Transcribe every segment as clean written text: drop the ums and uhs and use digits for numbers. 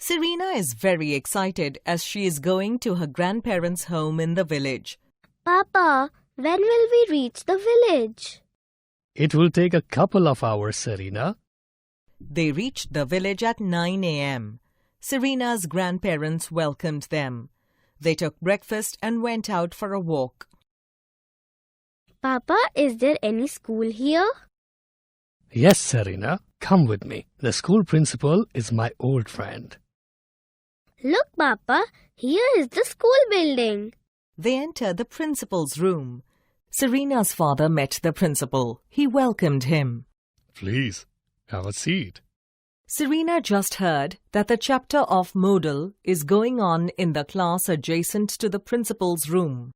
Serena is very excited as she is going to her grandparents' home in the village. Papa, when will we reach the village? It will take a couple of hours, Serena. They reached the village at 9 a.m. Serena's grandparents welcomed them. They took breakfast and went out for a walk. Papa, is there any school here? Yes, Serena. Come with me. The school principal is my old friend. Look, Papa, here is the school building. They entered the principal's room. Serena's father met the principal. He welcomed him. Please, have a seat. Serena just heard that the chapter of Modal is going on in the class adjacent to the principal's room.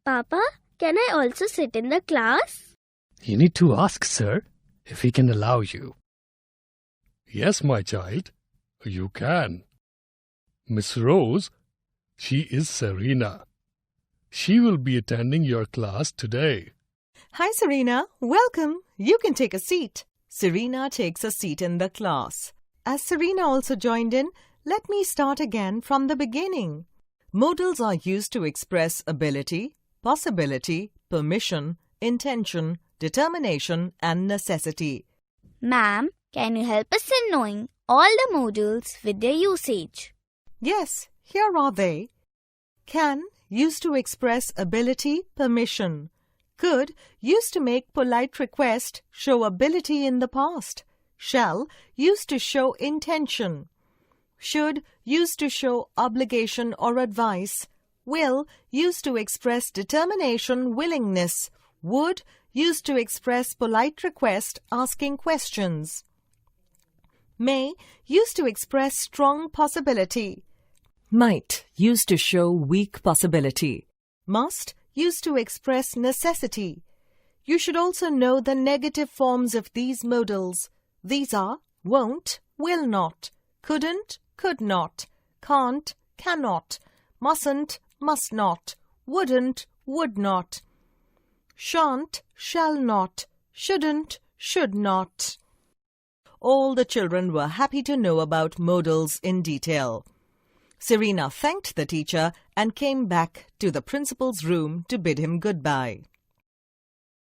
Papa, can I also sit in the class? You need to ask, sir, if he can allow you. Yes, my child, you can. Miss Rose, she is Serena. She will be attending your class today. Hi, Serena. Welcome. You can take a seat. Serena takes a seat in the class. As Serena also joined in, let me start again from the beginning. Modals are used to express ability, possibility, permission, intention, determination, and necessity. Ma'am, can you help us in knowing all the modals with their usage? Yes, here are they. Can, used to express ability, permission. Could, used to make polite request, show ability in the past. Shall, used to show intention. Should, used to show obligation or advice. Will, used to express determination, willingness. Would, used to express polite request, asking questions. May, used to express strong possibility. Might, used to show weak possibility. Must, used to express necessity. You should also know the negative forms of these modals. These are won't, will not, couldn't, could not, can't, cannot, mustn't, must not, wouldn't, would not, shan't, shall not, shouldn't, should not. All the children were happy to know about modals in detail. Serena thanked the teacher and came back to the principal's room to bid him goodbye.